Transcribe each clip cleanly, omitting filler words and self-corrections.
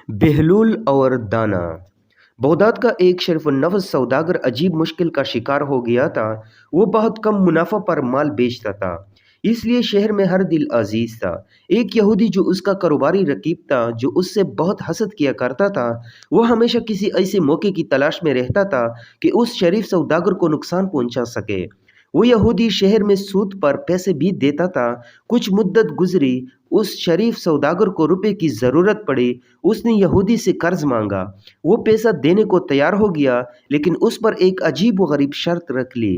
बहलूल और दाना। बगदाद का एक शरीफ-उन-नफ्स सौदागर अजीब मुश्किल का शिकार हो गया था। वो बहुत कम मुनाफा पर माल बेचता था, इसलिए शहर में हर दिल अजीज था। एक यहूदी जो उसका कारोबारी रकीब था, जो उससे बहुत हसद किया करता था, वो हमेशा किसी ऐसे मौके की तलाश में रहता था कि उस शरीफ सौदागर को नुकसान पहुंचा सके। वो यहूदी शहर में सूद पर पैसे भी देता था। कुछ मुद्दत गुजरी, उस शरीफ सौदागर को रुपए की ज़रूरत पड़ी। उसने यहूदी से कर्ज मांगा। वो पैसा देने को तैयार हो गया, लेकिन उस पर एक अजीब व गरीब शर्त रख ली।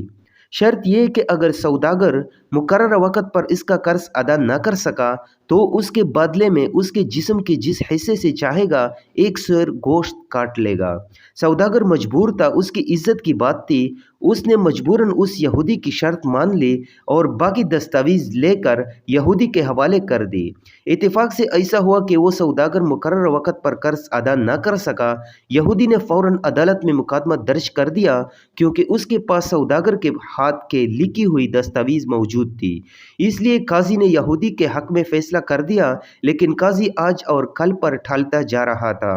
शर्त यह कि अगर सौदागर मुकर्रर वक़्त पर इसका कर्ज अदा न कर सका, तो उसके बदले में उसके जिस्म के जिस हिस्से से चाहेगा एक सेर गोश्त काट लेगा। सौदागर मजबूर था, उसकी इज्जत की बात थी। उसने मजबूरन उस यहूदी की शर्त मान ली और बाकी दस्तावेज लेकर यहूदी के हवाले कर दी। इत्तेफाक से ऐसा हुआ कि वो सौदागर मुकर्रर वक़्त पर कर्ज अदा न कर सका। यहूदी ने फ़ौरन अदालत में मुकदमा दर्ज कर दिया, क्योंकि उसके पास सौदागर के हाथ के लिखी हुई दस्तावेज मौजूद थी। इसलिए काजी ने यहूदी के हक में फैसला कर दिया, लेकिन काजी आज और कल पर टालता जा रहा था।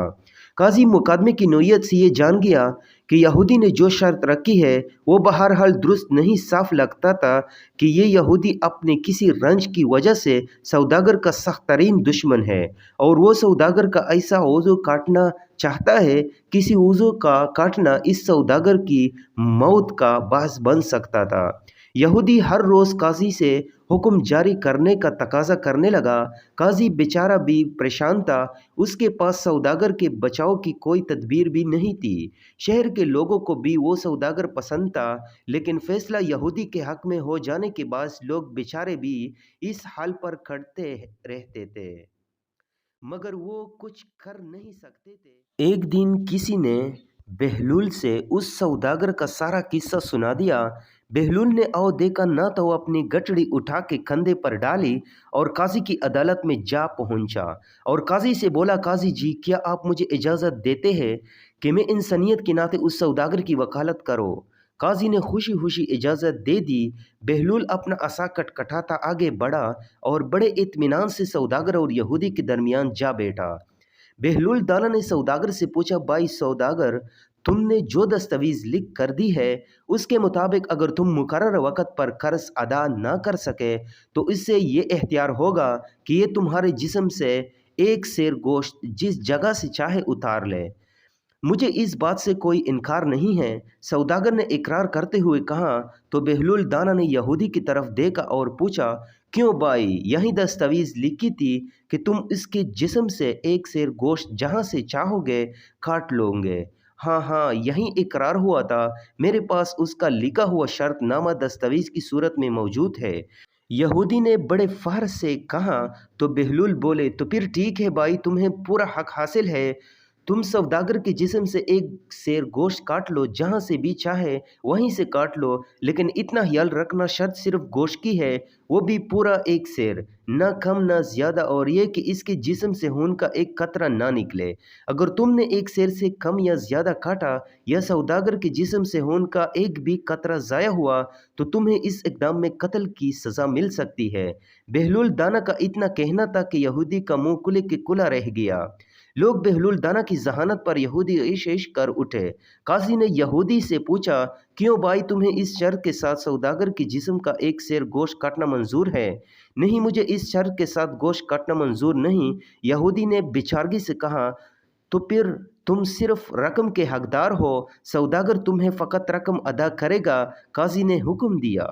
काजी मुकदमे की नोयत से ये जान गया कि यहूदी ने जो शर्त रखी है वो बहरहाल दुरुस्त नहीं। साफ लगता था कि ये यहूदी अपने किसी रंज की वजह से सौदागर का सख्त तरीन दुश्मन है, और वो सौदागर का ऐसा उज़ू काटना चाहता है। किसी उज़ू का काटना इस सौदागर की मौत का बास बन सकता था। यहूदी हर रोज़ काजी से हुक्म जारी करने का तकाजा करने लगा। काजी बेचारा भी परेशान था। उसके पास सौदागर के बचाव की कोई तदबीर भी नहीं थी। शहर के लोगों को भी वो सौदागर पसंद था, लेकिन फैसला यहूदी के हक में हो जाने के बाद लोग बेचारे भी इस हाल पर खड़ते रहते थे, मगर वो कुछ कर नहीं सकते थे। एक दिन किसी ने बहलूल से उस सौदागर का सारा किस्सा सुना दिया। बहलूल ने आओ देखा ना तो अपनी गठड़ी उठा के कंधे पर डाली और काजी की अदालत में जा पहुंचा और काजी से बोला, काजी जी, क्या आप मुझे इजाज़त देते हैं कि मैं इंसानियत के नाते उस सौदागर की वकालत करो। काजी ने खुशी खुशी इजाज़त दे दी। बहलूल अपना असा कटकटाता आगे बढ़ा और बड़े इत्मीनान से सौदागर और यहूदी के दरमियान जा बैठा। बहलूल दाना ने सौदागर से पूछा, भाई सौदागर, तुमने जो दस्तावेज लिख कर दी है, उसके मुताबिक अगर तुम मुकर्रर वक़्त पर कर्ज अदा ना कर सके, तो इससे ये एहतियार होगा कि ये तुम्हारे जिस्म से एक सेर गोश्त जिस जगह से चाहे उतार ले। मुझे इस बात से कोई इनकार नहीं है। सौदागर ने इकरार करते हुए कहा। तो बहलूल दाना ने यहूदी की तरफ देखा और पूछा, क्यों भाई, यही दस्तावेज लिखी थी कि तुम इसके जिस्म से एक सेर गोश्त जहाँ से चाहोगे काट लोगे। हाँ हाँ, यही इकरार हुआ था। मेरे पास उसका लिखा हुआ शर्तनामा दस्तावेज की सूरत में मौजूद है। यहूदी ने बड़े फख्र से कहा। तो बहलूल बोले, तो फिर ठीक है भाई, तुम्हें पूरा हक हासिल है। तुम सौदागर के जिस्म से एक सेर गोश्त काट लो, जहाँ से भी चाहे वहीं से काट लो, लेकिन इतना ख्याल रखना, शर्त सिर्फ गोश्त की है, वो भी पूरा एक सेर, ना कम ना ज़्यादा, और ये कि इसके जिस्म से खून का एक कतरा ना निकले। अगर तुमने एक सेर से कम या ज़्यादा काटा या सौदागर के जिस्म से खून का एक भी कतरा ज़ाया हुआ, तो तुम्हें इस इक़दाम में कत्ल की सज़ा मिल सकती है। बहलूल दाना का इतना कहना था कि यहूदी का मुँह कुले के कुला रह गया। लोग बहलूल दाना की जहानत पर यहूदी इश इश कर उठे। काजी ने यहूदी से पूछा, क्यों भाई, तुम्हें इस शर्त के साथ सौदागर की जिस्म का एक सेर गोश्त काटना मंजूर है। नहीं, मुझे इस शर्त के साथ गोश्त काटना मंजूर नहीं। यहूदी ने बेचारगी से कहा। तो फिर तुम सिर्फ रकम के हकदार हो, सौदागर तुम्हें फ़कत रकम अदा करेगा। काजी ने हुक्म दिया।